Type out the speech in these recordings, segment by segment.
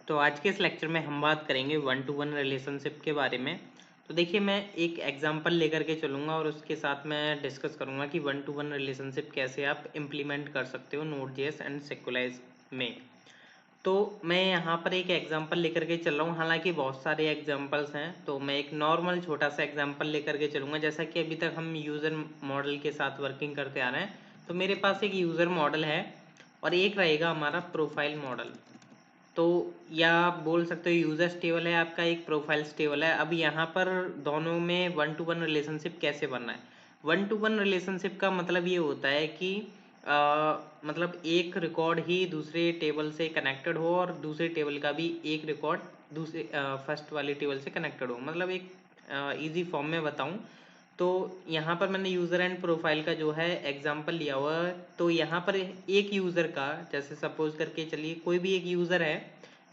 तो आज के इस लेक्चर में हम बात करेंगे वन टू वन रिलेशनशिप के बारे में। तो देखिए, मैं एक एग्जांपल लेकर के चलूँगा और उसके साथ मैं डिस्कस करूँगा कि वन टू वन रिलेशनशिप कैसे आप इम्प्लीमेंट कर सकते हो नोड.जेएस एंड सिक्वलाइज में। तो मैं यहाँ पर एक एग्जांपल लेकर के चल रहा हूँ, हालांकि बहुत सारे एग्जांपल्स हैं, तो मैं एक नॉर्मल छोटा सा एग्जांपल लेकर के चलूँगा। जैसा कि अभी तक हम यूज़र मॉडल के साथ वर्किंग करते आ रहे हैं, तो मेरे पास एक यूज़र मॉडल है और एक रहेगा हमारा प्रोफाइल मॉडल। तो या आप बोल सकते हो यूजर्स टेबल है आपका, एक प्रोफाइल्स टेबल है। अब यहाँ पर दोनों में वन टू वन रिलेशनशिप कैसे बनना है। वन टू वन रिलेशनशिप का मतलब ये होता है कि मतलब एक रिकॉर्ड ही दूसरे टेबल से कनेक्टेड हो और दूसरे टेबल का भी एक रिकॉर्ड दूसरे फर्स्ट वाले टेबल से कनेक्टेड हो। मतलब एक इजी फॉर्म में बताऊं तो यहाँ पर मैंने यूज़र एंड प्रोफाइल का जो है एग्जांपल लिया हुआ है। तो यहाँ पर एक यूज़र का, जैसे सपोज करके चलिए कोई भी एक यूज़र है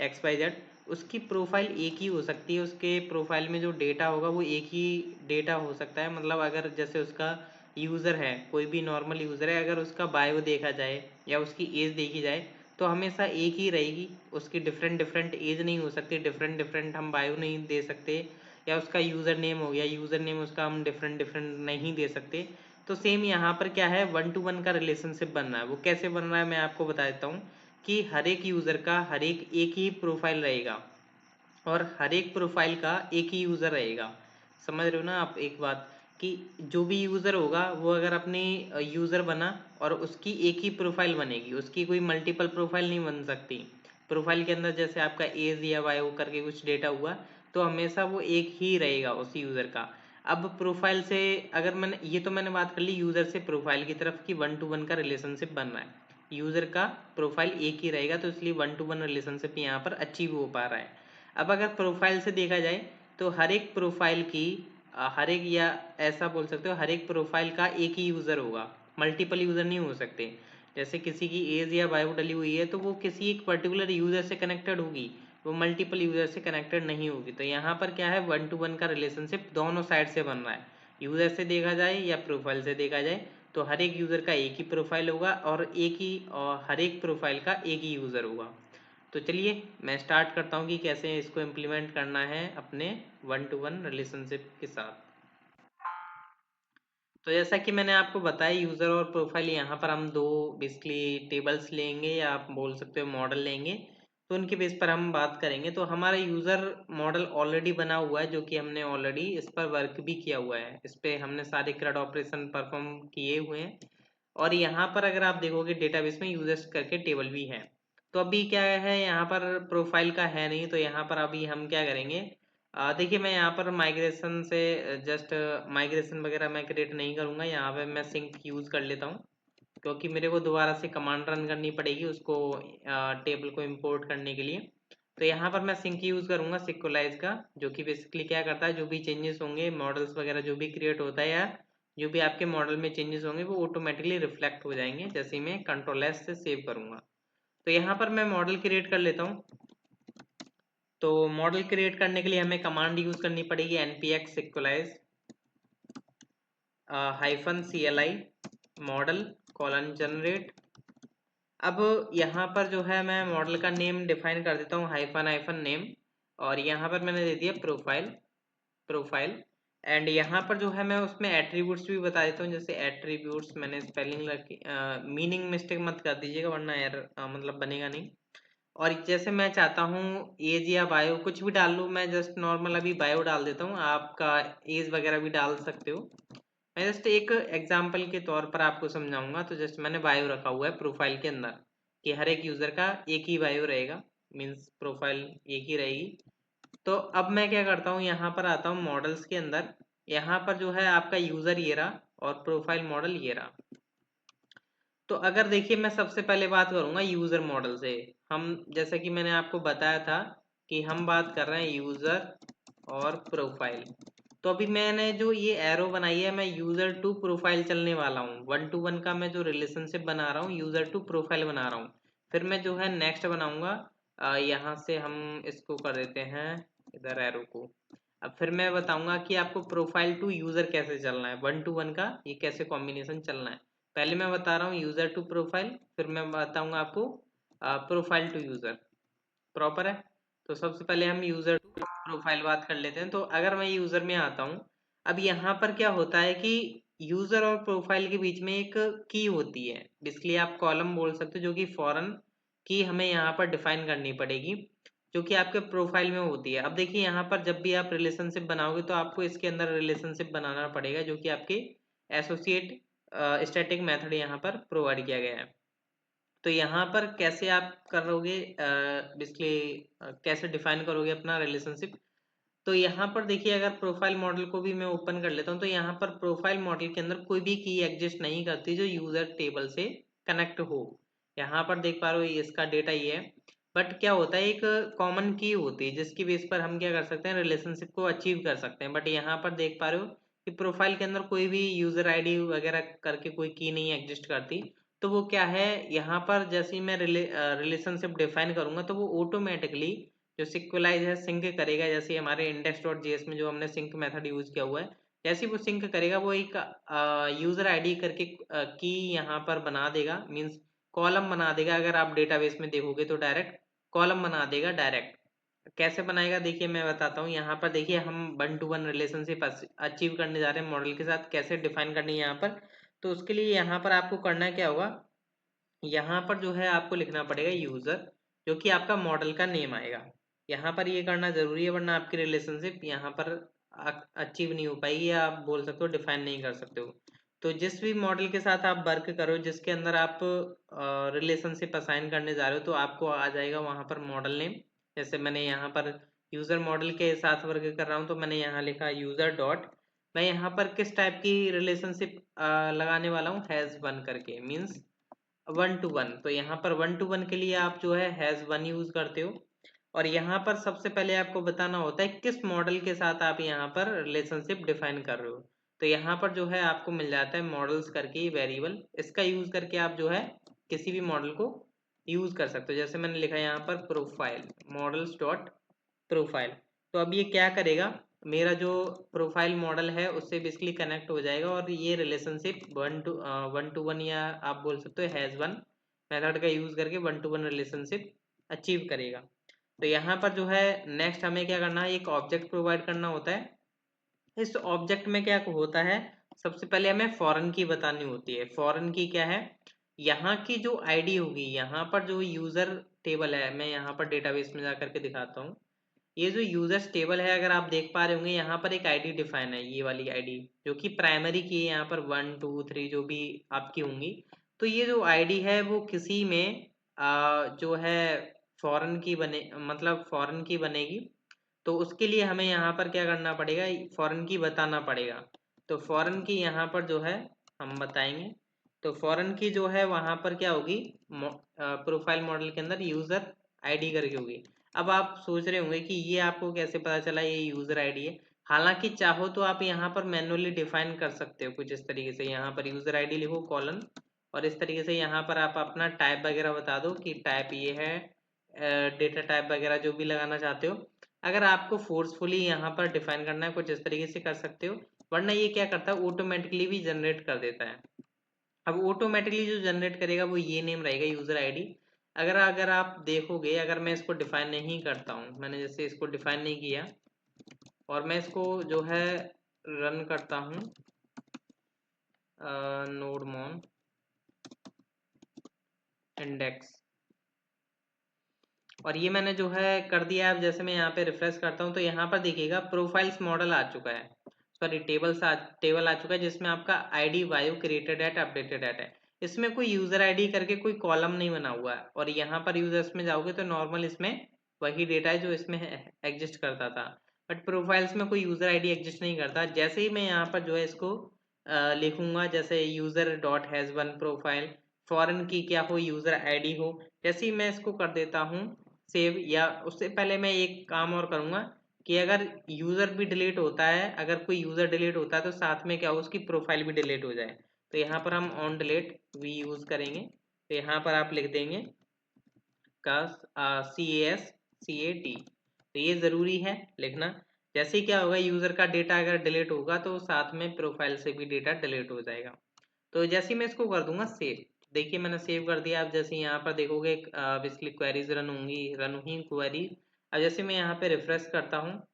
XYZ, उसकी प्रोफाइल एक ही हो सकती है। उसके प्रोफाइल में जो डेटा होगा वो एक ही डेटा हो सकता है। मतलब अगर जैसे उसका यूज़र है, कोई भी नॉर्मल यूज़र है, अगर उसका बायो देखा जाए या उसकी एज देखी जाए तो हमेशा एक ही रहेगी। उसकी डिफरेंट डिफरेंट एज नहीं हो सकती, डिफरेंट डिफरेंट हम बायो नहीं दे सकते। या उसका यूज़र नेम हो गया, यूज़र नेम उसका हम डिफरेंट डिफरेंट नहीं दे सकते। तो सेम यहाँ पर क्या है, वन टू वन का रिलेशनशिप बन रहा है। वो कैसे बन रहा है मैं आपको बता देता हूँ कि हर एक यूज़र का हर एक ही प्रोफाइल रहेगा और हर एक प्रोफाइल का एक ही यूज़र रहेगा। समझ रहे हो ना आप एक बात, कि जो भी यूज़र होगा वो अगर अपनी यूज़र बना और उसकी एक ही प्रोफाइल बनेगी, उसकी कोई मल्टीपल प्रोफाइल नहीं बन सकती। प्रोफाइल के अंदर जैसे आपका एज या वाई करके कुछ डेटा हुआ तो हमेशा वो एक ही रहेगा उस यूज़र का। अब प्रोफाइल से अगर मैंने बात कर ली यूज़र से प्रोफाइल की तरफ कि वन टू वन का रिलेशनशिप बन रहा है। यूज़र का प्रोफाइल एक ही रहेगा तो इसलिए वन टू वन रिलेशनशिप यहाँ पर अचीव हो पा रहा है। अब अगर प्रोफाइल से देखा जाए तो हर एक प्रोफाइल की हर एक, या ऐसा बोल सकते हो हर एक प्रोफाइल का एक ही यूज़र होगा, मल्टीपल यूज़र नहीं हो सकते। जैसे किसी की एज या बायो डली हुई है तो वो किसी एक पर्टिकुलर यूज़र से कनेक्टेड होगी, वो मल्टीपल यूज़र से कनेक्टेड नहीं होगी। तो यहाँ पर क्या है, वन टू वन का रिलेशनशिप दोनों साइड से बन रहा है। यूज़र से देखा जाए या प्रोफाइल से देखा जाए तो हर एक यूज़र का एक ही प्रोफाइल होगा और हर एक प्रोफाइल का एक ही यूज़र होगा। तो चलिए मैं स्टार्ट करता हूँ कि कैसे इसको इम्प्लीमेंट करना है अपने वन टू वन रिलेशनशिप के साथ। तो जैसा कि मैंने आपको बताया, यूज़र और प्रोफाइल, यहाँ पर हम दो बेसिकली टेबल्स लेंगे या आप बोल सकते हो मॉडल लेंगे। तो उनके बेस पर हम बात करेंगे। तो हमारा यूज़र मॉडल ऑलरेडी बना हुआ है, जो कि हमने ऑलरेडी इस पर वर्क भी किया हुआ है। इस पर हमने सारे CRUD ऑपरेशन परफॉर्म किए हुए हैं। और यहाँ पर अगर आप देखोगे डेटाबेस में यूजर्स करके टेबल भी है। तो अभी क्या है, यहाँ पर प्रोफाइल का है नहीं, तो यहाँ पर अभी हम क्या करेंगे, देखिए मैं यहाँ पर माइग्रेशन से जस्ट माइग्रेशन वगैरह मैं क्रिएट नहीं करूँगा। यहाँ पे मैं सिंक यूज़ कर लेता हूँ क्योंकि मेरे को दोबारा से कमांड रन करनी पड़ेगी उसको टेबल को इंपोर्ट करने के लिए। तो यहाँ पर मैं सिंक यूज़ करूँगा सिक्वलाइज का, जो कि बेसिकली क्या करता है, जो भी चेंजेस होंगे मॉडल्स वगैरह जो भी क्रिएट होता है या जो भी आपके मॉडल में चेंजेस होंगे वो ऑटोमेटिकली रिफ्लेक्ट हो जाएंगे जैसे ही मैं कंट्रोल एस से सेव करूँगा। तो यहाँ पर मैं मॉडल क्रिएट कर लेता हूँ। तो मॉडल क्रिएट करने के लिए हमें कमांड यूज़ करनी पड़ेगी npx sequelize -cli model colon generate. अब यहाँ पर जो है मैं मॉडल का नेम डिफाइन कर देता हूँ हाइफन नेम, और यहाँ पर मैंने दे दिया प्रोफाइल। एंड यहाँ पर जो है मैं उसमें एट्रीब्यूट्स भी बता देता हूँ। जैसे एट्रीब्यूट्स मैंने स्पेलिंग रखी, मीनिंग मिस्टेक मत कर दीजिएगा वरना एरर मतलब बनेगा नहीं। और जैसे मैं चाहता हूँ एज या बायो कुछ भी डाल लूँ, मैं जस्ट नॉर्मल अभी बायो डाल देता हूँ, आपका एज वगैरह भी डाल सकते हो। मैं जस्ट एक एग्जांपल के तौर पर आपको समझाऊंगा। तो जस्ट मैंने बायो रखा हुआ है प्रोफाइल के अंदर कि हर एक यूज़र का एक ही बायो रहेगा, मीन्स प्रोफाइल एक ही रहेगी। तो अब मैं क्या करता हूँ, यहाँ पर आता हूँ मॉडल्स के अंदर। यहाँ पर जो है आपका यूज़र ये रहा और प्रोफाइल मॉडल ये रहा। तो अगर देखिए मैं सबसे पहले बात करूंगा यूज़र मॉडल से। हम जैसे कि मैंने आपको बताया था कि हम बात कर रहे हैं यूज़र और प्रोफाइल। तो अभी मैंने जो ये एरो बनाई है मैं यूज़र टू प्रोफाइल चलने वाला हूँ। वन टू वन का मैं जो रिलेशनशिप बना रहा हूँ यूज़र टू प्रोफाइल बना रहा हूँ। फिर मैं जो है नेक्स्ट बनाऊंगा, यहाँ से हम इसको कर देते हैं इधर एरो को। अब फिर मैं बताऊंगा कि आपको प्रोफाइल टू यूज़र कैसे चलना है, वन टू वन का ये कैसे कॉम्बिनेशन चलना है। पहले मैं बता रहा हूँ यूज़र टू प्रोफाइल, फिर मैं बताऊंगा आपको प्रोफाइल टू यूज़र। प्रॉपर है। तो सबसे पहले हम यूजर प्रोफाइल बात कर लेते हैं। तो अगर मैं यूजर में आता हूँ, अब यहाँ पर क्या होता है कि यूजर और प्रोफाइल के बीच में एक की होती है, बेसिकली आप कॉलम बोल सकते हो, जो कि फॉरेन की हमें यहाँ पर डिफाइन करनी पड़ेगी, जो कि आपके प्रोफाइल में होती है। अब देखिए यहाँ पर जब भी आप रिलेशनशिप बनाओगे तो आपको इसके अंदर रिलेशनशिप बनाना पड़ेगा, जो कि आपके एसोसिएट स्टैटिक मेथड यहाँ पर प्रोवाइड किया गया है। तो यहाँ पर कैसे आप करोगे, बेसिकली कैसे डिफाइन करोगे अपना रिलेशनशिप। तो यहाँ पर देखिए, अगर प्रोफाइल मॉडल को भी मैं ओपन कर लेता हूँ, तो यहाँ पर प्रोफाइल मॉडल के अंदर कोई भी की एग्जिस्ट नहीं करती जो यूजर टेबल से कनेक्ट हो। यहाँ पर देख पा रहे हो इसका डेटा ये है, बट क्या होता है, एक कॉमन की होती है जिसकी बेस पर हम क्या कर सकते हैं, रिलेशनशिप को अचीव कर सकते हैं। बट यहाँ पर देख पा रहे हो कि प्रोफाइल के अंदर कोई भी यूजर आईडी वगैरह करके कोई की नहीं एग्जिस्ट करती। तो वो क्या है, यहाँ पर जैसे ही मैं रिलेशनशिप डिफाइन करूंगा तो वो ऑटोमेटिकली जो सिक्वलाइज है सिंक करेगा। जैसे हमारे इंडेक्स डॉट जेएस में जो हमने सिंक मेथड यूज किया हुआ है, जैसे वो सिंक करेगा वो एक यूजर आईडी करके की यहाँ पर बना देगा, मींस कॉलम बना देगा। अगर आप डेटाबेस में देखोगे तो डायरेक्ट कॉलम बना देगा डायरेक्ट। कैसे बनाएगा देखिए मैं बताता हूँ। यहाँ पर देखिए हम 1-to-1 रिलेशनशिप अचीव करने जा रहे हैं मॉडल के साथ, कैसे डिफाइन करनी है यहाँ पर। तो उसके लिए यहाँ पर आपको करना क्या होगा, यहाँ पर जो है आपको लिखना पड़ेगा यूजर, जो कि आपका मॉडल का नेम आएगा। यहाँ पर ये करना जरूरी है, वरना आपकी रिलेशनशिप यहाँ पर अचीव नहीं हो पाएगी, या आप बोल सकते हो डिफाइन नहीं कर सकते हो। तो जिस भी मॉडल के साथ आप वर्क करो, जिसके अंदर आप रिलेशनशिप असाइन करने जा रहे हो, तो आपको आ जाएगा वहाँ पर मॉडल नेम। जैसे मैंने यहाँ पर यूजर मॉडल के साथ वर्क कर रहा हूँ, तो मैंने यहाँ लिखा यूजर डॉट, मैं यहाँ पर किस टाइप की रिलेशनशिप लगाने वाला हूँ, हैज वन करके, मीन्स 1-to-1। तो यहाँ पर 1-to-1 के लिए आप जो है हैज वन यूज करते हो। और यहाँ पर सबसे पहले आपको बताना होता है किस मॉडल के साथ आप यहाँ पर रिलेशनशिप डिफाइन कर रहे हो। तो यहाँ पर जो है आपको मिल जाता है मॉडल्स करके वेरिएबल, इसका यूज करके आप जो है किसी भी मॉडल को यूज कर सकते हो। जैसे मैंने लिखा है यहाँ पर प्रोफाइल मॉडल्स डॉट प्रोफाइल। तो अब ये क्या करेगा, मेरा जो प्रोफाइल मॉडल है उससे बेसिकली कनेक्ट हो जाएगा, और ये रिलेशनशिप 1-to-1 या आप बोल सकते हो हैज वन मेथड का यूज करके 1-to-1 रिलेशनशिप अचीव करेगा। तो यहाँ पर जो है नेक्स्ट हमें क्या करना है, एक ऑब्जेक्ट प्रोवाइड करना होता है। इस ऑब्जेक्ट में क्या होता है, सबसे पहले हमें फॉरेन की बतानी होती है। फॉरेन की क्या है, यहाँ की जो आईडी होगी, यहाँ पर जो यूजर टेबल है, मैं यहाँ पर डेटाबेस में जाकर के दिखाता हूँ। ये जो यूजर्स टेबल है, अगर आप देख पा रहे होंगे यहाँ पर एक आईडी डिफाइन है, ये वाली आईडी जो कि प्राइमरी की है, यहाँ पर 1 2 3 जो भी आपकी होंगी। तो ये जो आईडी है वो किसी में जो है फॉरेन की बने, मतलब फॉरेन की बनेगी। तो उसके लिए हमें यहाँ पर क्या करना पड़ेगा, फॉरेन की बताना पड़ेगा। तो फॉरेन की यहाँ पर जो है हम बताएंगे। तो फॉरेन की जो है वहाँ पर क्या होगी, प्रोफाइल मॉडल के अंदर यूजर आईडी करके होगी। अब आप सोच रहे होंगे कि ये आपको कैसे पता चला ये यूजर आईडी है। हालांकि चाहो तो आप यहाँ पर मैनुअली डिफाइन कर सकते हो कुछ इस तरीके से, यहाँ पर यूजर आईडी लिखो कॉलन, और इस तरीके से यहाँ पर आप अपना टाइप वगैरह बता दो कि टाइप ये है, डेटा टाइप वगैरह जो भी लगाना चाहते हो। अगर आपको फोर्सफुली यहाँ पर डिफाइन करना है कुछ इस तरीके से कर सकते हो, वरना ये क्या करता है ऑटोमेटिकली भी जनरेट कर देता है। अब ऑटोमेटिकली जो जनरेट करेगा वो ये नेम रहेगा यूजर आईडी। अगर अगर आप देखोगे, अगर मैं इसको डिफाइन नहीं करता हूँ, मैंने जैसे इसको डिफाइन नहीं किया और मैं इसको जो है रन करता हूँ नोडमोन इंडेक्स, और ये मैंने जो है कर दिया। अब जैसे मैं यहाँ पे रिफ्रेश करता हूँ तो यहाँ पर देखिएगा प्रोफाइल्स मॉडल आ चुका है, सॉरी टेबल आ चुका है, जिसमें आपका आईडी वायु क्रिएटेड एट अपडेटेड एट है। इसमें कोई यूजर आईडी करके कोई कॉलम नहीं बना हुआ है, और यहाँ पर यूजर्स में जाओगे तो नॉर्मल इसमें वही डेटा है जो इसमें एग्जिस्ट करता था। बट प्रोफाइल्स में कोई यूजर आईडी एग्जिस्ट नहीं करता। जैसे ही मैं यहाँ पर जो है इसको लिखूंगा, जैसे user dot has one profile, foreign की क्या हो, यूजर आईडी हो, जैसे ही मैं इसको कर देता हूँ सेव, या उससे पहले मैं एक काम और करूंगा कि अगर यूजर भी डिलीट होता है, अगर कोई यूजर डिलीट होता है तो साथ में क्या हो, उसकी प्रोफाइल भी डिलीट हो जाए। तो यहाँ पर हम ऑन डिलीट भी यूज करेंगे। तो यहाँ पर आप लिख देंगे का CASCAT, तो ये जरूरी है लिखना। जैसे ही क्या होगा, यूजर का डेटा अगर डिलीट होगा तो साथ में प्रोफाइल से भी डेटा डिलीट हो जाएगा। तो जैसे ही मैं इसको कर दूंगा सेव, देखिए मैंने सेव कर दिया। आप जैसे यहाँ पर देखोगे बेसिकली क्वेरीज रन होंगी, रन हुई क्वेरी अब जैसे मैं यहाँ पे रिफ्रेश करता हूँ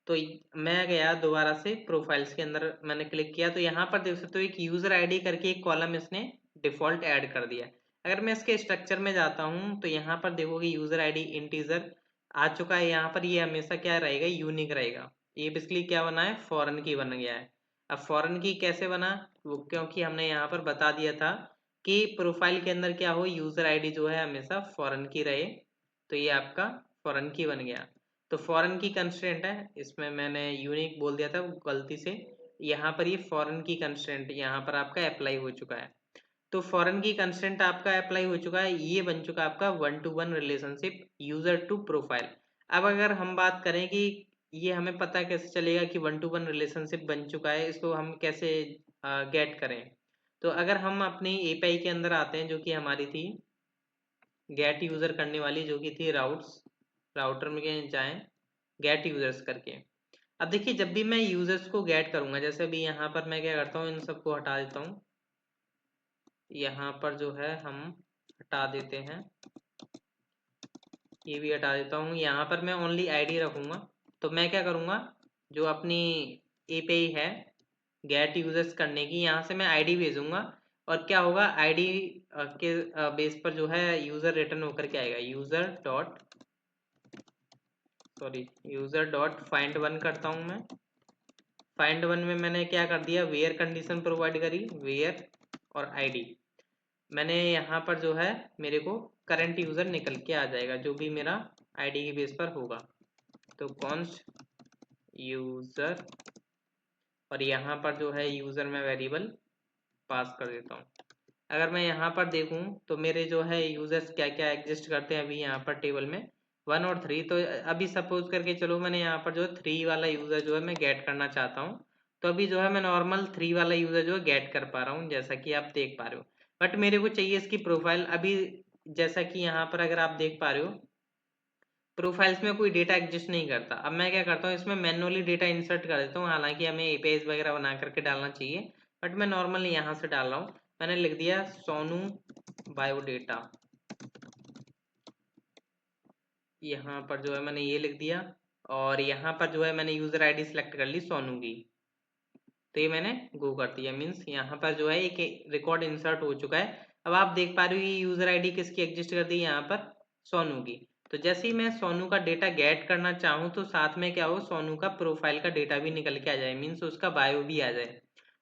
तो मैं गया दोबारा से प्रोफाइल्स के अंदर, मैंने क्लिक किया तो यहाँ पर देख सकते हो एक यूजर आईडी करके एक कॉलम इसने डिफॉल्ट ऐड कर दिया। अगर मैं इसके स्ट्रक्चर में जाता हूँ तो यहाँ पर देखोगे यूजर आईडी इंटीजर आ चुका है। यहाँ पर ये हमेशा क्या रहेगा, यूनिक रहेगा। ये बेसिकली क्या बना है, फॉरेन की बन गया है। अब फॉरेन की कैसे बना, वो क्योंकि हमने यहाँ पर बता दिया था कि प्रोफाइल के अंदर क्या हो, यूजर आईडी जो है हमेशा फॉरेन की रहे, तो ये आपका फॉरेन की बन गया। तो फॉरेन की कंस्ट्रेंट है, इसमें मैंने यूनिक बोल दिया था गलती से। यहाँ पर ये फॉरेन की कंस्ट्रेंट यहाँ पर आपका अप्लाई हो चुका है। तो फॉरेन की कंस्ट्रेंट आपका अप्लाई हो चुका है, ये बन चुका है आपका 1-to-1 relationship user to profile. अब अगर हम बात करें कि ये हमें पता कैसे चलेगा कि 1-to-1 रिलेशनशिप बन चुका है, इसको हम कैसे गेट करें। तो अगर हम अपनी एपीआई के अंदर आते हैं जो कि हमारी थी गेट यूजर करने वाली, जो कि थी राउटर में जाएं गेट यूजर्स करके। अब देखिए जब भी मैं यूजर्स को गेट करूंगा, जैसे अभी यहाँ पर मैं क्या करता हूँ, इन सबको हटा देता हूँ। यहाँ पर जो है हम हटा देते हैं, ये भी हटा देता हूँ। यहाँ पर मैं ओनली आईडी रखूंगा। तो मैं क्या करूँगा, जो अपनी एपीआई है गेट यूजर्स करने की, यहाँ से मैं आईडी भेजूंगा और क्या होगा, आईडी के बेस पर जो है यूजर रिटर्न होकर के आएगा। यूजर डॉट फाइंड वन करता हूँ मैं। फाइंड वन में मैंने क्या कर दिया, वेयर कंडीशन प्रोवाइड करी, वेयर और आईडी। मैंने यहाँ पर जो है मेरे को करंट यूजर निकल के आ जाएगा जो भी मेरा आईडी के बेस पर होगा। तो कॉन्स्ट यूजर, और यहाँ पर जो है यूजर में वेरिएबल पास कर देता हूँ। अगर मैं यहाँ पर देखूँ तो मेरे जो है यूजर्स क्या क्या एग्जिस्ट करते हैं अभी यहाँ पर टेबल में 1 और 3। तो अभी सपोज करके चलो मैंने यहाँ पर जो है 3 वाला यूजर जो है मैं गेट करना चाहता हूँ। तो अभी जो है मैं नॉर्मल 3 वाला यूजर जो है गेट कर पा रहा हूँ, जैसा कि आप देख पा रहे हो। बट मेरे को चाहिए इसकी प्रोफाइल। अभी जैसा कि यहाँ पर अगर आप देख पा रहे हो प्रोफाइल्स में कोई डेटा एग्जिस्ट नहीं करता। अब मैं क्या करता हूँ, इसमें मैन्युअली डेटा इंसर्ट कर देता हूँ। हालांकि हमें एपीआईज वगैरह बना करके डालना चाहिए, बट मैं नॉर्मली यहाँ से डाल रहा हूँ। मैंने लिख दिया सोनू बायोडेटा, यहाँ पर जो है मैंने ये लिख दिया, और यहाँ पर जो है मैंने यूजर आईडी सेलेक्ट कर ली सोनू की। तो ये मैंने गो कर दिया, मीन्स यहाँ पर जो है एक रिकॉर्ड इंसर्ट हो चुका है। अब आप देख पा रहे हो ये यूजर आईडी किसकी एग्जिस्ट कर दी, यहाँ पर सोनू की। तो जैसे ही मैं सोनू का डेटा गेट करना चाहूँ तो साथ में क्या हो, सोनू का प्रोफाइल का डेटा भी निकल के आ जाए, मीन्स उसका बायो भी आ जाए।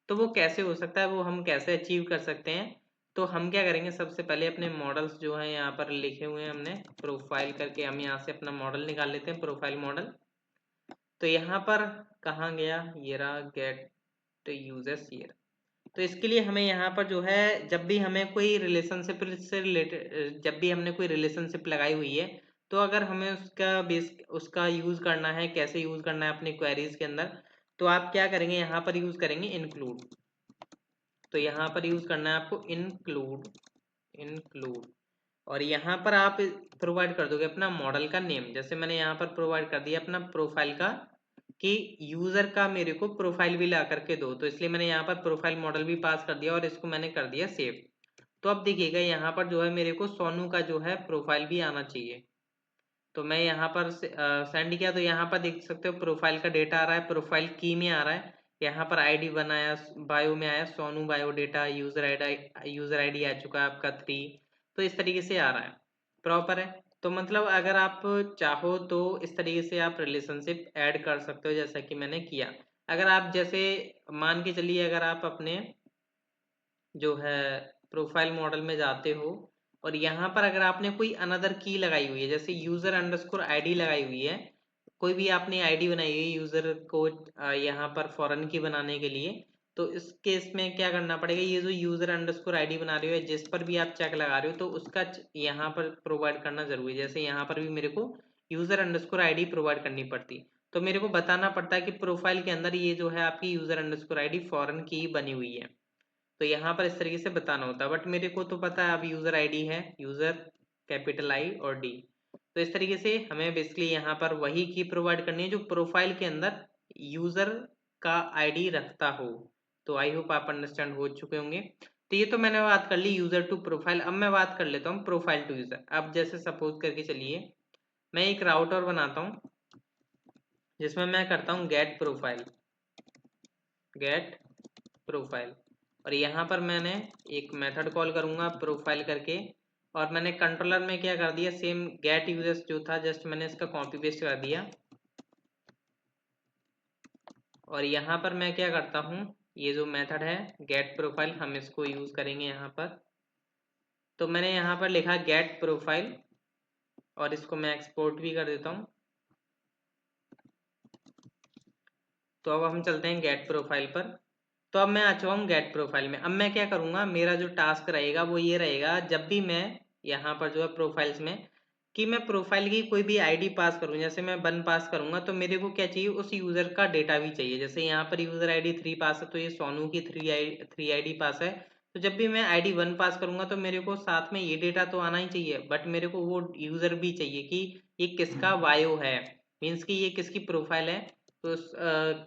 तो वो कैसे हो सकता है, वो हम कैसे अचीव कर सकते हैं। तो हम क्या करेंगे, सबसे पहले अपने मॉडल्स जो है यहाँ पर लिखे हुए हैं हमने प्रोफाइल करके, हम यहाँ से अपना मॉडल निकाल लेते हैं, प्रोफाइल मॉडल। तो यहाँ पर कहाँ गया, ये रहा गेट यूजर्स हियर। तो इसके लिए हमें यहाँ पर जो है जब भी हमें कोई रिलेशनशिप से रिलेटेड, जब भी हमने कोई रिलेशनशिप लगाई हुई है, तो अगर हमें उसका बेस उसका यूज करना है, कैसे यूज करना है अपनी क्वेरीज के अंदर, तो आप क्या करेंगे, यहाँ पर यूज करेंगे इंक्लूड। तो यहाँ पर यूज करना है आपको इंक्लूड, और यहाँ पर आप प्रोवाइड कर दोगे अपना मॉडल का नेम। जैसे मैंने यहाँ पर प्रोवाइड कर दिया अपना प्रोफाइल का, कि यूजर का मेरे को प्रोफाइल भी ला करके दो, तो इसलिए मैंने यहाँ पर प्रोफाइल मॉडल भी पास कर दिया और इसको मैंने कर दिया सेव। तो अब देखिएगा यहाँ पर जो है मेरे को सोनू का जो है प्रोफाइल भी आना चाहिए। तो मैं यहाँ पर सेंड किया, तो यहाँ पर देख सकते हो प्रोफाइल का डेटा आ रहा है, प्रोफाइल की में आ रहा है। यहाँ पर आईडी बनाया, बायो में आया Sonu biodata, user ID आ चुका है आपका 3। तो इस तरीके से आ रहा है, प्रॉपर है। तो मतलब अगर आप चाहो तो इस तरीके से आप रिलेशनशिप ऐड कर सकते हो, जैसा कि मैंने किया। अगर आप जैसे मान के चलिए, अगर आप अपने जो है प्रोफाइल मॉडल में जाते हो और यहाँ पर अगर आपने कोई अनदर की लगाई हुई है, जैसे यूजर अंडरस्कोर आईडी लगाई हुई है, कोई भी आपने आईडी बनाई हुई है यूजर को यहाँ पर फॉरेन की बनाने के लिए, तो इस केस में क्या करना पड़ेगा, ये जो यूजर अंडरस्कोर आईडी बना रहे हो जिस पर भी आप चेक लगा रहे हो, तो उसका यहाँ पर प्रोवाइड करना जरूरी है। जैसे यहाँ पर भी मेरे को यूजर अंडरस्कोर आईडी प्रोवाइड करनी पड़ती, तो मेरे को बताना पड़ता है कि प्रोफाइल के अंदर ये जो है आपकी यूजर अंडरस्कोर आईडी फॉरेन की बनी हुई है। तो यहाँ पर इस तरीके से बताना होता है, बट मेरे को तो पता है अब यूजर आईडी है यूजर कैपिटल आई और डी। तो इस तरीके से हमें बेसिकली यहाँ पर वही की प्रोवाइड करनी है जो प्रोफाइल के अंदर यूजर का आईडी रखता हो। तो आई होप आप अंडरस्टैंड हो चुके होंगे। तो ये तो मैंने बात कर ली यूजर टू प्रोफाइल। अब मैं बात कर लेता हूँ प्रोफाइल टू यूजर। अब जैसे सपोज करके चलिए मैं एक राउटर बनाता हूँ जिसमें मैं करता हूँ गेट प्रोफाइल, और यहाँ पर मैंने एक मेथड कॉल करूँगा प्रोफाइल करके, और मैंने कंट्रोलर में क्या कर दिया, सेम गेट यूजर्स जो था जस्ट मैंने इसका कॉपी पेस्ट कर दिया, और यहाँ पर मैं क्या करता हूँ, ये जो मेथड है गेट प्रोफाइल हम इसको यूज करेंगे यहाँ पर। तो मैंने यहाँ पर लिखा गेट प्रोफाइल, और इसको मैं एक्सपोर्ट भी कर देता हूँ। तो अब हम चलते हैं गेट प्रोफाइल पर। तो अब मैं आ चुका हूँ गेट प्रोफाइल में। अब मैं क्या करूँगा, मेरा जो टास्क रहेगा वो ये रहेगा, जब भी मैं यहाँ पर जो है प्रोफाइल्स में कि मैं प्रोफाइल की कोई भी आईडी पास करूँ, जैसे मैं 1 पास करूँगा तो मेरे को क्या चाहिए, उस यूज़र का डेटा भी चाहिए। जैसे यहाँ पर यूज़र आईडी 3 पास है तो ये सोनू की 3 आईडी पास है। तो जब भी मैं आईडी 1 पास करूँगा तो मेरे को साथ में ये डेटा तो आना ही चाहिए, बट मेरे को वो यूज़र भी चाहिए कि ये किसका बायो है, मीन्स कि ये किसकी प्रोफाइल है। तो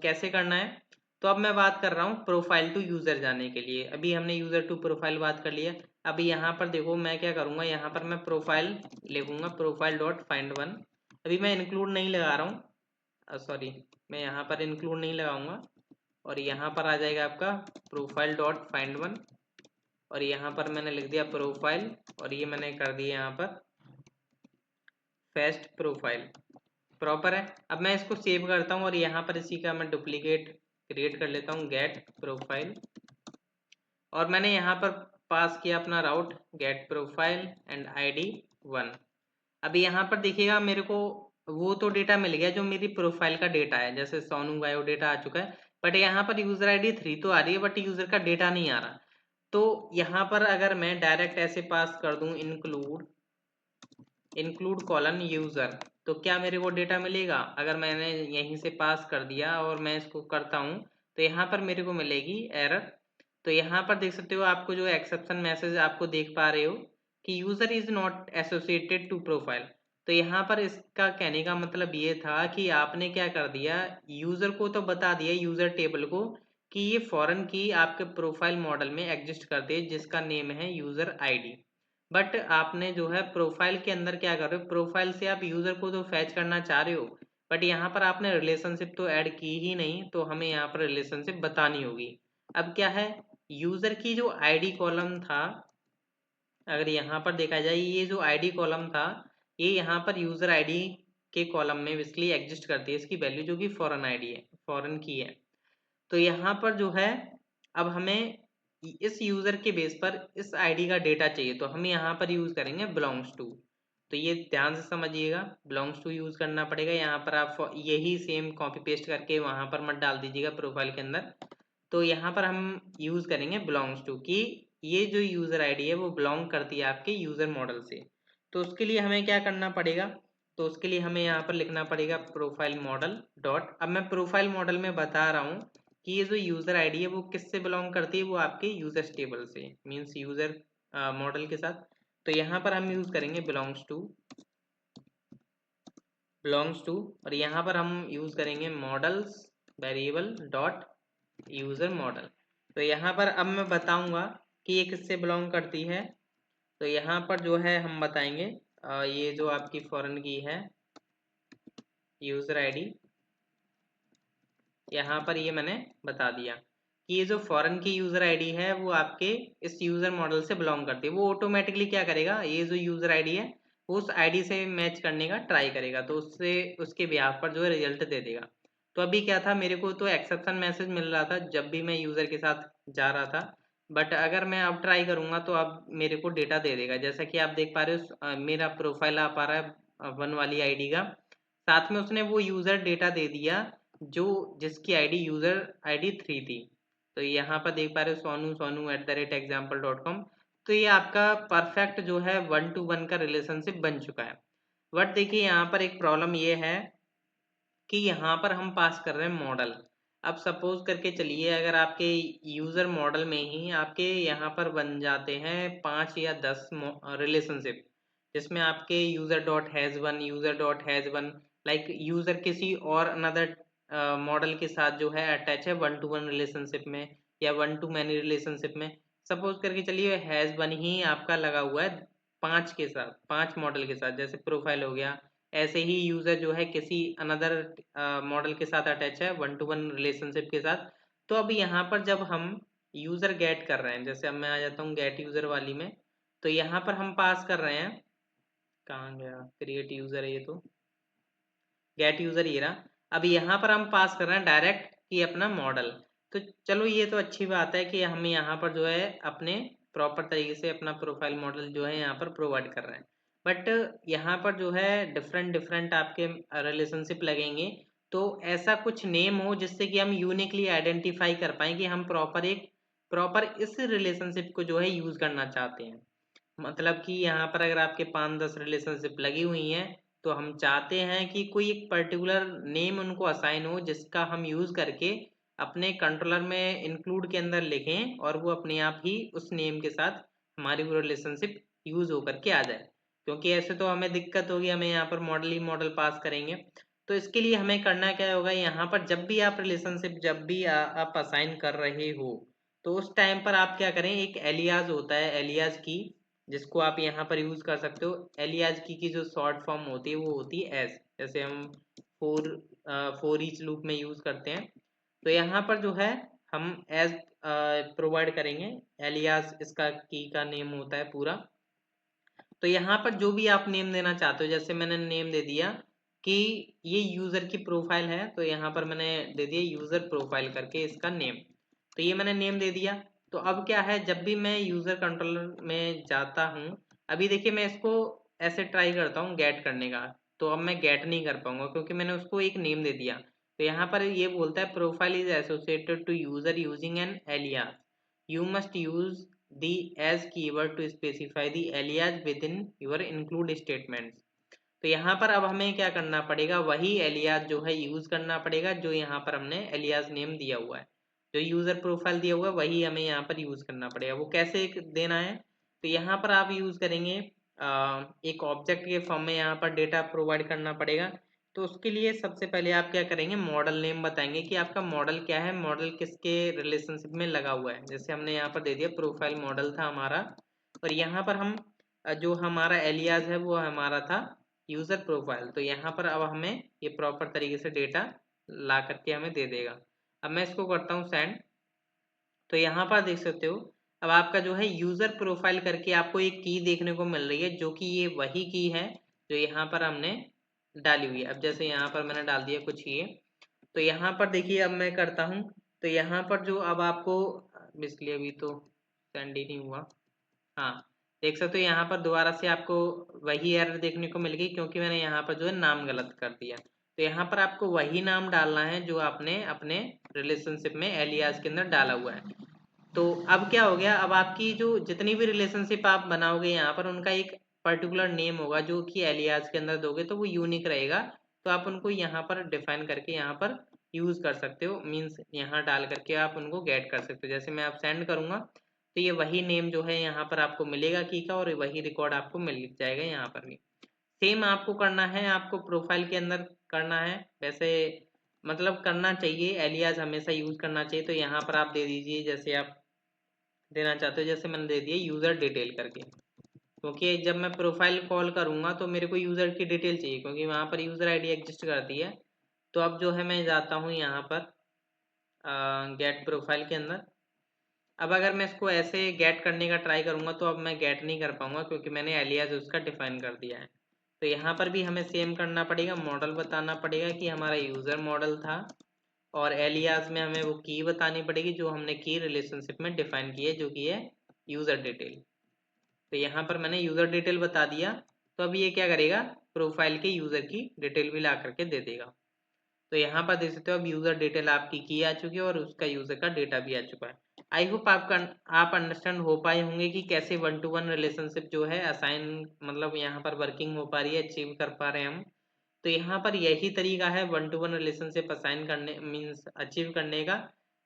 कैसे करना है, तो अब मैं बात कर रहा हूँ प्रोफाइल टू यूज़र जाने के लिए। अभी हमने यूज़र टू प्रोफाइल बात कर लिया। अभी यहाँ पर देखो मैं क्या करूँगा, यहाँ पर मैं प्रोफाइल लिखूंगा प्रोफाइल डॉट फाइंड वन। अभी मैं इंक्लूड नहीं लगा रहा हूँ, सॉरी, मैं यहाँ पर इंक्लूड नहीं लगाऊंगा, और यहाँ पर आ जाएगा आपका प्रोफाइल डॉट फाइंड वन, और यहाँ पर मैंने लिख दिया प्रोफाइल, और ये मैंने कर दिया यहाँ पर फेस्ट प्रोफाइल, प्रॉपर है। अब मैं इसको सेव करता हूँ और यहाँ पर इसी का मैं डुप्लीकेट क्रिएट कर लेता हूँ गेट प्रोफाइल, और मैंने यहाँ पर पास किया अपना राउट गेट प्रोफाइल एंड आईडी 1। अभी यहाँ पर देखिएगा मेरे को वो तो डेटा मिल गया जो मेरी प्रोफाइल का डेटा है, जैसे सोनू बायो डेटा आ चुका है, बट यहाँ पर यूजर आईडी 3 तो आ रही है बट यूजर का डेटा नहीं आ रहा। तो यहाँ पर अगर मैं डायरेक्ट ऐसे पास कर दूं इंक्लूड कॉलन यूजर, तो क्या मेरे को डेटा मिलेगा। अगर मैंने यहीं से पास कर दिया और मैं इसको करता हूँ तो यहाँ पर मेरे को मिलेगी एरर। तो यहाँ पर देख सकते हो आपको जो एक्सेप्शन मैसेज आपको देख पा रहे हो कि user is not associated to profile. तो यहाँ पर इसका कहने का मतलब ये था कि आपने क्या कर दिया, यूजर को तो बता दिया यूजर टेबल को कि ये फॉरेन की आपके प्रोफाइल मॉडल में एग्जिस्ट करती है जिसका नेम है यूजर आईडी, बट आपने जो है प्रोफाइल के अंदर क्या कर रहे हो, प्रोफाइल से आप यूजर को तो फैच करना चाह रहे हो, बट यहाँ पर आपने रिलेशनशिप तो ऐड की ही नहीं, तो हमें यहाँ पर रिलेशनशिप बतानी होगी। अब क्या है, यूजर की जो आईडी कॉलम था, अगर यहाँ पर देखा जाए ये जो आईडी कॉलम था, ये यहाँ पर यूजर आईडी के कॉलम में बेसिकली एग्जिस्ट करती है इसकी वैल्यू जो कि फॉरेन आईडी है, फॉरेन की है। तो यहाँ पर जो है अब हमें इस यूजर के बेस पर इस आईडी का डेटा चाहिए, तो हम यहाँ पर यूज करेंगे बिलोंग्स टू। तो ये ध्यान से समझिएगा, बिलोंग्स टू यूज करना पड़ेगा। यहाँ पर आप यही सेम कॉपी पेस्ट करके वहां पर मत डाल दीजिएगा प्रोफाइल के अंदर। तो यहाँ पर हम यूज करेंगे बिलोंग्स टू कि ये जो यूजर आईडी है वो बिलोंग करती है आपके यूजर मॉडल से। तो उसके लिए हमें क्या करना पड़ेगा, तो उसके लिए हमें यहाँ पर लिखना पड़ेगा प्रोफाइल मॉडल डॉट। अब मैं प्रोफाइल मॉडल में बता रहा हूँ कि ये जो यूजर आईडी है वो किससे बिलोंग करती है, वो आपके यूजर्स टेबल से, मीन्स यूजर मॉडल के साथ। तो यहाँ पर हम यूज करेंगे बिलोंग्स टू, और यहाँ पर हम यूज करेंगे models variable dot user model. तो यहाँ पर अब मैं बताऊंगा कि ये किससे बिलोंग करती है। तो यहाँ पर जो है हम बताएंगे ये जो आपकी फॉरेन की है यूजर आईडी, यहाँ पर ये मैंने बता दिया कि ये जो फॉरेन की यूजर आईडी है वो आपके इस यूजर मॉडल से बिलोंग करती है। वो ऑटोमेटिकली क्या करेगा, ये जो यूजर आईडी है वो उस आईडी से मैच करने का ट्राई करेगा, तो उससे उसके बिहाफ पर जो है रिजल्ट दे देगा। तो अभी क्या था, मेरे को तो एक्सेप्शन मैसेज मिल रहा था जब भी मैं यूजर के साथ जा रहा था, बट अगर मैं अब ट्राई करूंगा तो अब मेरे को डेटा दे देगा। जैसा कि आप देख पा रहे हो मेरा प्रोफाइल आ पा रहा है 1 वाली आईडी का, साथ में उसने वो यूजर डेटा दे दिया जो जिसकी आईडी यूजर आईडी 3 थी। तो यहाँ पर देख पा रहे हो सोनू सोनू @example.com। तो ये आपका परफेक्ट जो है 1-to-1 का रिलेशनशिप बन चुका है। बट देखिए यहाँ पर एक प्रॉब्लम ये है कि यहाँ पर हम पास कर रहे हैं मॉडल। अब सपोज करके चलिए अगर आपके यूजर मॉडल में ही आपके यहाँ पर बन जाते हैं 5 या 10 रिलेशनशिप, जिसमें आपके user dot has one, user dot has one, like user किसी और अनदर मॉडल के साथ जो है अटैच है 1-to-1 रिलेशनशिप में या 1-to-many रिलेशनशिप में। सपोज करके चलिए हैज वन ही आपका लगा हुआ है 5 के साथ, 5 मॉडल के साथ, जैसे प्रोफाइल हो गया, ऐसे ही यूजर जो है किसी अनदर मॉडल के साथ अटैच है 1 to 1 रिलेशनशिप के साथ। तो अब यहाँ पर जब हम यूजर गेट कर रहे हैं, जैसे अब मैं आ जाता हूँ गेट यूजर वाली में, तो यहाँ पर हम पास कर रहे हैं, कहाँ गया, क्रिएट यूजर है ये तो, गेट यूजर ये रहा। अब यहाँ पर हम पास कर रहे हैं डायरेक्ट कि अपना मॉडल। तो चलो ये तो अच्छी बात है कि हम यहाँ पर जो है अपने प्रॉपर तरीके से अपना प्रोफाइल मॉडल जो है यहाँ पर प्रोवाइड कर रहे हैं। बट यहाँ पर जो है डिफरेंट डिफरेंट आपके रिलेशनशिप लगेंगे, तो ऐसा कुछ नेम हो जिससे कि हम यूनिकली आइडेंटिफाई कर पाए कि हम प्रॉपर इस रिलेशनशिप को जो है यूज करना चाहते हैं। मतलब कि यहाँ पर अगर आपके 5-10 रिलेशनशिप लगी हुई हैं, तो हम चाहते हैं कि कोई एक पर्टिकुलर नेम उनको असाइन हो जिसका हम यूज करके अपने कंट्रोलर में इंक्लूड के अंदर लिखें और वो अपने आप ही उस नेम के साथ हमारी वो रिलेशनशिप यूज होकर के आ जाए। क्योंकि ऐसे तो हमें दिक्कत होगी, हमें यहाँ पर मॉडल ही मॉडल पास करेंगे। तो इसके लिए हमें करना क्या होगा, यहाँ पर जब भी आप रिलेशनशिप जब भी आप असाइन कर रहे हो, तो उस टाइम पर आप क्या करें, एक एलियाज होता है, एलियाज की, जिसको आप यहाँ पर यूज कर सकते हो। एलियाज की जो शॉर्ट फॉर्म होती है वो होती है एज, जैसे हम फोर फोर ईच लूप में यूज करते हैं। तो यहाँ पर जो है हम एज प्रोवाइड करेंगे, एलियास इसका की का नेम होता है पूरा। तो यहाँ पर जो भी आप नेम देना चाहते हो, जैसे मैंने नेम दे दिया कि ये यूजर की प्रोफाइल है, तो यहाँ पर मैंने दे दिया यूजर प्रोफाइल करके इसका नेम। तो ये मैंने नेम दे दिया। तो अब क्या है, जब भी मैं यूजर कंट्रोलर में जाता हूँ, अभी देखिए मैं इसको ऐसे ट्राई करता हूँ गेट करने का, तो अब मैं गेट नहीं कर पाऊंगा क्योंकि मैंने उसको एक नेम दे दिया। तो यहाँ पर ये बोलता है profile is associated to user using an alias, you must use the as keyword to specify the alias within your include statements। तो यहाँ पर अब हमें क्या करना पड़ेगा, वही एलियास जो है यूज करना पड़ेगा जो यहाँ पर हमने एलियास नेम दिया हुआ है, जो यूजर प्रोफाइल दिया हुआ है वही हमें यहाँ पर यूज करना पड़ेगा। वो कैसे देना है, तो यहाँ पर आप यूज करेंगे एक ऑब्जेक्ट के फॉर्म में यहाँ पर डेटा प्रोवाइड करना पड़ेगा। तो उसके लिए सबसे पहले आप क्या करेंगे, मॉडल नेम बताएंगे कि आपका मॉडल क्या है, मॉडल किसके रिलेशनशिप में लगा हुआ है। जैसे हमने यहाँ पर दे दिया प्रोफाइल मॉडल था हमारा, और यहाँ पर हम जो हमारा एलियास है वो हमारा था यूजर प्रोफाइल। तो यहाँ पर अब हमें ये प्रॉपर तरीके से डेटा ला करके हमें दे देगा। अब मैं इसको करता हूँ सेंड। तो यहाँ पर देख सकते हो अब आपका जो है यूजर प्रोफाइल करके आपको एक की देखने को मिल रही है, जो कि ये वही की है जो यहाँ पर हमने डाली हुई है। अब जैसे यहाँ पर मैंने डाल दिया कुछ ये, तो यहाँ पर देखिए अब मैं करता हूँ, तो यहाँ पर जो अब आपको, इसलिए अभी तो सेंड ही नहीं हुआ, हाँ देख सकते हो यहाँ पर दोबारा से आपको वही एरर देखने को मिल गई क्योंकि मैंने यहाँ पर जो है नाम गलत कर दिया। तो यहाँ पर आपको वही नाम डालना है जो आपने अपने रिलेशनशिप में एलियास के अंदर डाला हुआ है। तो अब क्या हो गया, अब आपकी जो जितनी भी रिलेशनशिप आप बनाओगे यहाँ पर उनका एक पर्टिकुलर नेम होगा जो कि एलियास के अंदर दोगे तो वो यूनिक रहेगा। तो आप उनको यहाँ पर डिफाइन करके यहाँ पर यूज कर सकते हो, मीन्स यहाँ डाल करके आप उनको गेट कर सकते हो। जैसे मैं आप सेंड करूंगा तो ये वही नेम जो है यहाँ पर आपको मिलेगा की का, और वही रिकॉर्ड आपको मिल जाएगा यहाँ पर भी। सेम आपको करना है, आपको प्रोफाइल के अंदर करना है वैसे, मतलब करना चाहिए, एलियास हमेशा यूज करना चाहिए। तो यहाँ पर आप दे दीजिए जैसे आप देना चाहते हो, जैसे मैंने दे दिया यूजर डिटेल करके, क्योंकि जब मैं प्रोफाइल कॉल करूंगा तो मेरे को यूजर की डिटेल चाहिए क्योंकि वहां पर यूजर आईडी एग्जिस्ट करती है। तो अब जो है मैं जाता हूँ यहाँ पर गेट प्रोफाइल के अंदर। अब अगर मैं इसको ऐसे गेट करने का ट्राई करूंगा तो अब मैं गेट नहीं कर पाऊंगा क्योंकि मैंने एलियास उसका डिफाइन कर दिया है। तो यहाँ पर भी हमें सेम करना पड़ेगा, मॉडल बताना पड़ेगा कि हमारा यूजर मॉडल था, और एलियास में हमें वो की बतानी पड़ेगी जो हमने की रिलेशनशिप में डिफाइन की है जो कि है यूजर डिटेल। तो यहाँ पर मैंने यूजर डिटेल बता दिया। तो अब ये क्या करेगा, प्रोफाइल के यूजर की डिटेल भी ला करके दे देगा। तो यहाँ पर देख सकते हो अब यूजर डिटेल आपकी की आ चुकी है और उसका यूजर का डेटा भी आ चुका है। आई होप आप अंडरस्टैंड हो पाए होंगे कि कैसे 1 to 1 रिलेशनशिप जो है असाइन, मतलब यहाँ पर वर्किंग हो पा रही है, अचीव कर पा रहे हैं हम। तो यहाँ पर यही तरीका है 1 to 1 रिलेशनशिप असाइन करने मीन्स अचीव करने का।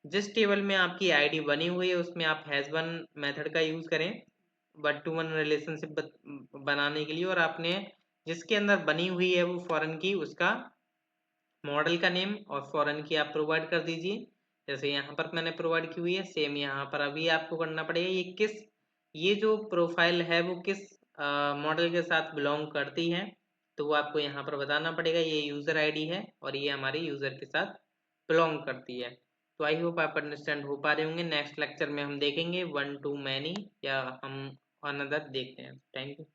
जिस टेबल में आपकी आईडी बनी हुई है उसमें आप हैज वन मेथड का यूज करें 1 to 1 रिलेशनशिप बनाने के लिए, और आपने जिसके अंदर बनी हुई है वो फॉरेन की, उसका मॉडल का नेम और फॉरेन की आप प्रोवाइड कर दीजिए। जैसे यहाँ पर मैंने प्रोवाइड की हुई है, सेम यहाँ पर अभी आपको करना पड़ेगा। ये जो प्रोफाइल है वो किस मॉडल के साथ बिलोंग करती है, तो वो आपको यहाँ पर बताना पड़ेगा। ये यूज़र आईडी है और ये हमारे यूज़र के साथ बिलोंग करती है। तो आई होप आप अंडरस्टैंड हो पा रहे होंगे। नेक्स्ट लेक्चर में हम देखेंगे वन टू मैनी या हम अनदर देखते हैं। Thank you.